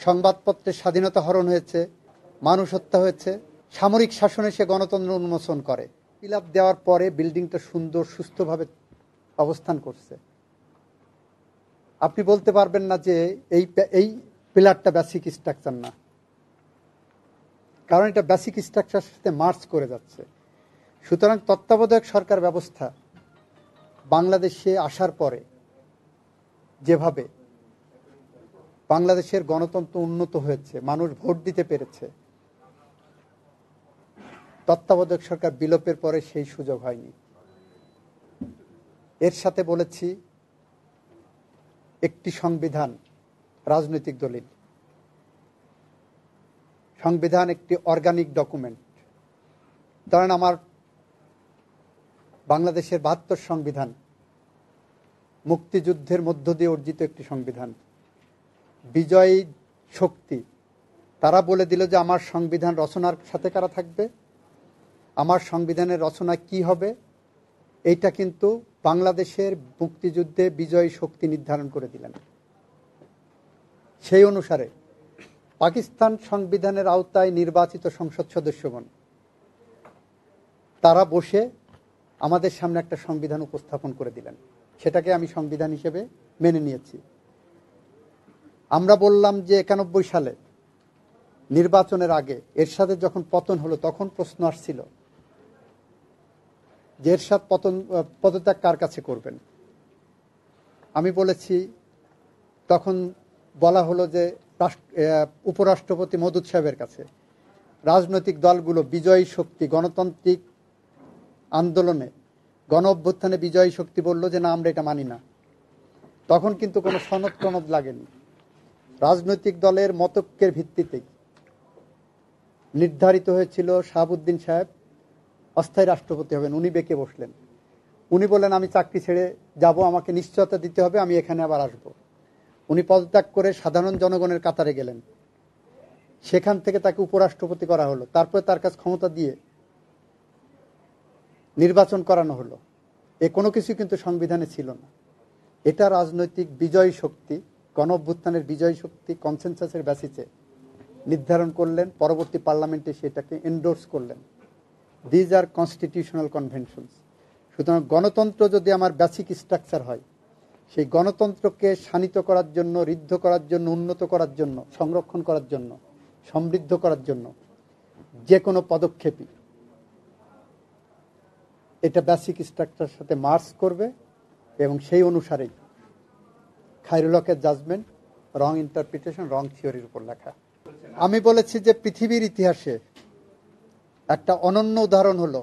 সংবাদপত্রের স্বাধীনতা হরণ হয়েছে, মানুষ হত্যা হয়েছে, সামরিক শাসনে সে গণতন্ত্র উন্মোচন করে। পিলার দেওয়ার পরে বিল্ডিংটা সুন্দর সুস্থভাবে অবস্থান করছে। আপনি বলতে পারবেন না যে এই পিলারটা বেসিক স্ট্রাকচার না, কারণ এটা বেসিক স্ট্রাকচারের সাথে মার্চ করে যাচ্ছে। সুতরাং তত্ত্বাবধায়ক সরকার ব্যবস্থা বাংলাদেশে আসার পরে যেভাবে বাংলাদেশের গণতন্ত্র উন্নত হয়েছে, মানুষ ভোট দিতে পেরেছে, তত্ত্বাবধায়ক সরকার বিলোপের পরে সেই সুযোগ হয়নি। এর সাথে বলেছি, একটি সংবিধান রাজনৈতিক দলিল, সংবিধান একটি অর্গানিক ডকুমেন্ট। ধরেন আমার বাংলাদেশের ৭২ সংবিধান মুক্তিযুদ্ধের মধ্য দিয়ে অর্জিত একটি সংবিধান। বিজয়ী শক্তি তারা বলে দিল যে আমার সংবিধান রচনার সাথে কারা থাকবে, আমার সংবিধানের রচনা কি হবে, এইটা কিন্তু বাংলাদেশের মুক্তিযুদ্ধে বিজয়ী শক্তি নির্ধারণ করে দিলেন। সেই অনুসারে পাকিস্তান সংবিধানের আওতায় নির্বাচিত সংসদ সদস্যগণ তারা বসে আমাদের সামনে একটা সংবিধান উপস্থাপন করে দিলেন, সেটাকে আমি সংবিধান হিসেবে মেনে নিয়েছি। আমরা বললাম যে ৯১ সালে নির্বাচনের আগে এরশাদের যখন পতন হলো, তখন প্রশ্ন আসছিল যে এরশাদ পদত্যাগ কার কাছে করবেন। আমি বলেছি, তখন বলা হলো যে উপরাষ্ট্রপতি মওদুদ সাহেবের কাছে। রাজনৈতিক দলগুলো বিজয়ী শক্তি, গণতান্ত্রিক আন্দোলনে, গণ অভ্যুত্থানে বিজয়ী শক্তি বলল যে না, আমরা এটা মানি না। তখন কিন্তু কোনো সনদ টনদ লাগেনি, রাজনৈতিক দলের মতৈক্যের ভিত্তিতেই নির্ধারিত হয়েছিল শাহাবুদ্দিন সাহেব অস্থায়ী রাষ্ট্রপতি হবেন। উনি বেঁকে বসলেন, উনি বললেন আমি চাকরি ছেড়ে যাব, আমাকে নিশ্চয়তা দিতে হবে, আমি এখানে আবার আসব। উনি পদত্যাগ করে সাধারণ জনগণের কাতারে গেলেন, সেখান থেকে তাকে উপরাষ্ট্রপতি করা হলো, তারপরে তার কাছে ক্ষমতা দিয়ে নির্বাচন করানো হলো। এ কোনো কিছু কিন্তু সংবিধানে ছিল না। এটা রাজনৈতিক বিজয়ী শক্তি, গণ অভ্যুত্থানের বিজয়ী শক্তি কনসেনসাসের বেসিসে নির্ধারণ করলেন, পরবর্তী পার্লামেন্টে সেটাকে এন্ডোর্স করলেন। These are constitutional conventions. সুতরাং গণতন্ত্র যদি আমার বেসিক স্ট্রাকচার হয়, সেই গণতন্ত্রকে শানিত করার জন্য, ঋদ্ধ করার জন্য, উন্নত করার জন্য, সংরক্ষণ করার জন্য, সমৃদ্ধ করার জন্য যে কোনো পদক্ষেপই এটা বেসিক স্ট্রাকচারের সাথে মার্চ করবে, এবং সেই অনুসারেই খায়রুল হকের জাজমেন্ট রং ইন্টারপ্রিটেশন, রং থিওরির উপর লেখা। আমি বলেছি যে পৃথিবীর ইতিহাসে একটা অনন্য উদাহরণ হলো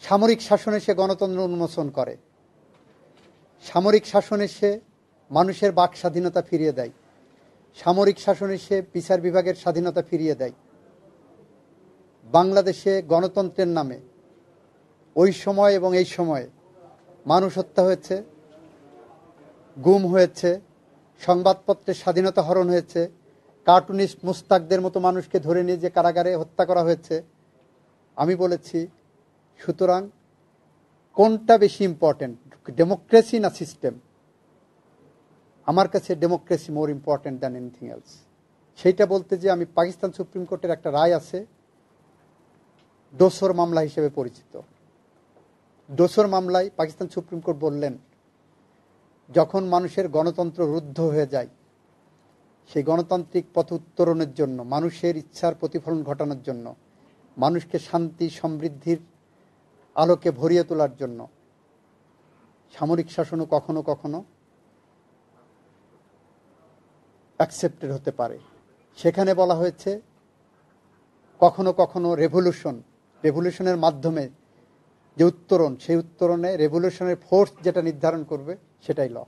সামরিক শাসনে সে গণতন্ত্র উন্মোচন করে, সামরিক শাসনে সে মানুষের বাক স্বাধীনতা ফিরিয়ে দেয়, সামরিক শাসনে সে বিচার বিভাগের স্বাধীনতা ফিরিয়ে দেয়। বাংলাদেশে গণতন্ত্রের নামে ওই সময় এবং এই সময়ে মানুষ হত্যা হয়েছে, গুম হয়েছে, সংবাদপত্রের স্বাধীনতা হরণ হয়েছে, কার্টুনিস্ট মুস্তাকদের মতো মানুষকে ধরে নিয়ে যে কারাগারে হত্যা করা হয়েছে। আমি বলেছি, সুতরাং কোনটা বেশি ইম্পর্টেন্ট, ডেমোক্রেসি না সিস্টেম? আমার কাছে democracy more important than anything else. সেইটা বলতে যে আমি পাকিস্তান সুপ্রিম কোর্টের একটা রায় আছে, ডোসর মামলা হিসেবে পরিচিত। ডোসর মামলায় পাকিস্তান সুপ্রিম কোর্ট বললেন, যখন মানুষের গণতন্ত্র রুদ্ধ হয়ে যায়, সেই গণতান্ত্রিক পথ উত্তরণের জন্য, মানুষের ইচ্ছার প্রতিফলন ঘটানোর জন্য, মানুষকে শান্তি সমৃদ্ধির আলোকে ভরিয়ে তোলার জন্য সামরিক শাসনও কখনো কখনো অ্যাকসেপ্টেড হতে পারে। সেখানে বলা হয়েছে কখনো কখনো রেভলিউশনের মাধ্যমে যে উত্তরণ, সেই উত্তরণে রেভলিউশনের ফোর্স যেটা নির্ধারণ করবে সেটাই ল।